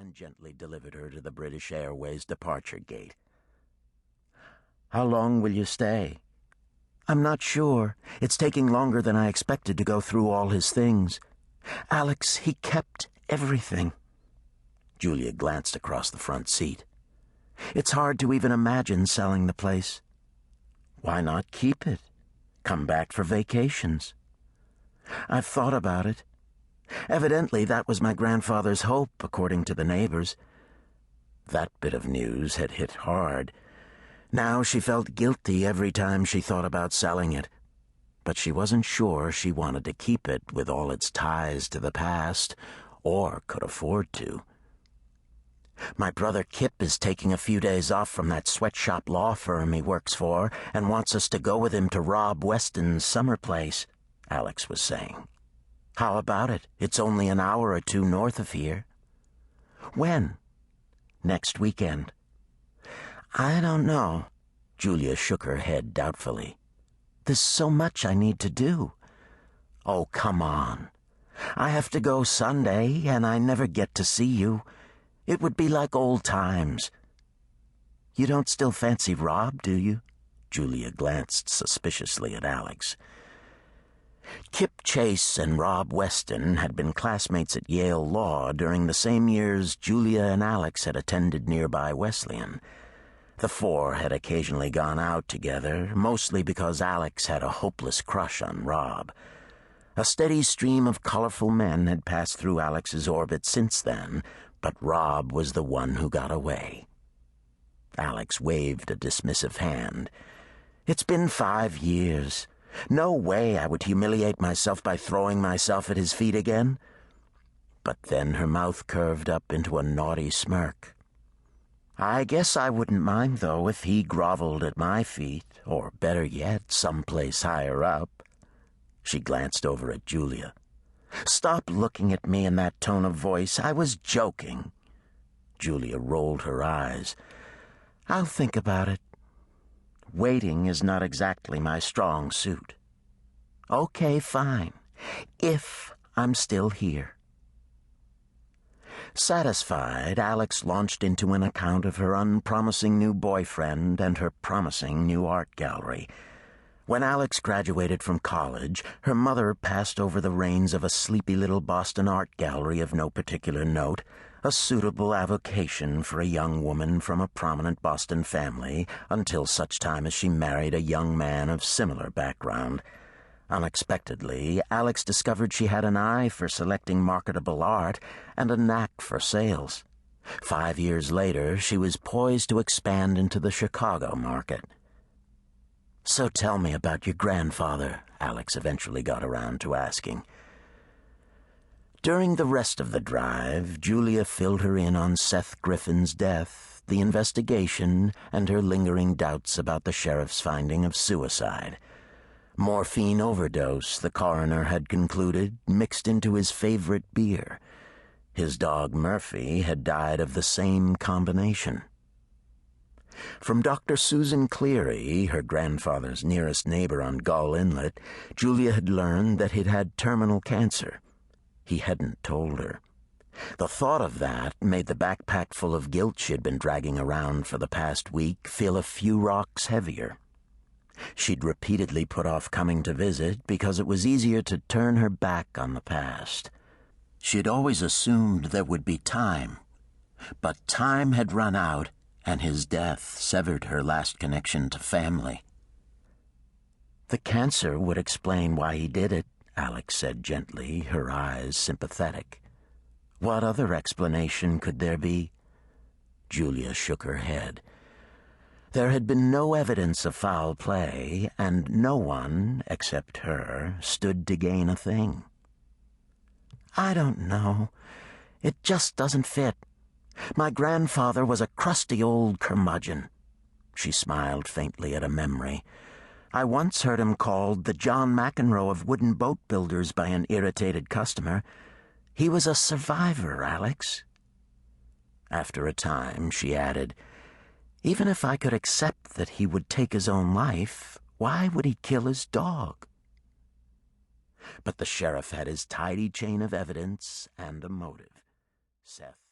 and gently delivered her to the British Airways departure gate. "How long will you stay?" "I'm not sure. It's taking longer than I expected to go through all his things. Alex, he kept everything." Julia glanced across the front seat. "It's hard to even imagine selling the place." "Why not keep it? Come back for vacations." "I've thought about it. Evidently that was my grandfather's hope, according to the neighbors." That bit of news had hit hard. Now she felt guilty every time she thought about selling it, but she wasn't sure she wanted to keep it with all its ties to the past, or could afford to. "My brother Kip is taking a few days off from that sweatshop law firm he works for and wants us to go with him to Rob Weston's summer place," Alex was saying. "How about it? It's only an hour or two north of here." "When?" "Next weekend." "I don't know." Julia shook her head doubtfully. "There's so much I need to do." "Oh, come on. I have to go Sunday, and I never get to see you. It would be like old times." "You don't still fancy Rob, do you?" Julia glanced suspiciously at Alex. Kip Chase and Rob Weston had been classmates at Yale Law during the same years Julia and Alex had attended nearby Wesleyan. The four had occasionally gone out together, mostly because Alex had a hopeless crush on Rob. A steady stream of colorful men had passed through Alex's orbit since then, but Rob was the one who got away. Alex waved a dismissive hand. "It's been 5 years. No way I would humiliate myself by throwing myself at his feet again." But then her mouth curved up into a naughty smirk. "I guess I wouldn't mind, though, if he groveled at my feet, or better yet, someplace higher up." She glanced over at Julia. "Stop looking at me in that tone of voice. I was joking." Julia rolled her eyes. "I'll think about it. Waiting is not exactly my strong suit." "Okay, fine. If I'm still here." Satisfied, Alex launched into an account of her unpromising new boyfriend and her promising new art gallery. When Alex graduated from college, her mother passed over the reins of a sleepy little Boston art gallery of no particular note, a suitable avocation for a young woman from a prominent Boston family, until such time as she married a young man of similar background. Unexpectedly, Alex discovered she had an eye for selecting marketable art and a knack for sales. 5 years later, she was poised to expand into the Chicago market. "So tell me about your grandfather," Alex eventually got around to asking. During the rest of the drive, Julia filled her in on Seth Griffin's death, the investigation, and her lingering doubts about the sheriff's finding of suicide. Morphine overdose, the coroner had concluded, mixed into his favorite beer. His dog Murphy had died of the same combination. From Dr. Susan Cleary, her grandfather's nearest neighbor on Gull Inlet, Julia had learned that he'd had terminal cancer. He hadn't told her. The thought of that made the backpack full of guilt she'd been dragging around for the past week feel a few rocks heavier. She'd repeatedly put off coming to visit because it was easier to turn her back on the past. She'd always assumed there would be time, but time had run out, and his death severed her last connection to family. "The cancer would explain why he did it," Alex said gently, her eyes sympathetic. "What other explanation could there be?" Julia shook her head. There had been no evidence of foul play, and no one, except her, stood to gain a thing. "I don't know. It just doesn't fit. My grandfather was a crusty old curmudgeon." She smiled faintly at a memory. "I once heard him called the John McEnroe of wooden boat builders by an irritated customer. He was a survivor, Alex." After a time, she added, "Even if I could accept that he would take his own life, why would he kill his dog?" But the sheriff had his tidy chain of evidence and a motive. Seth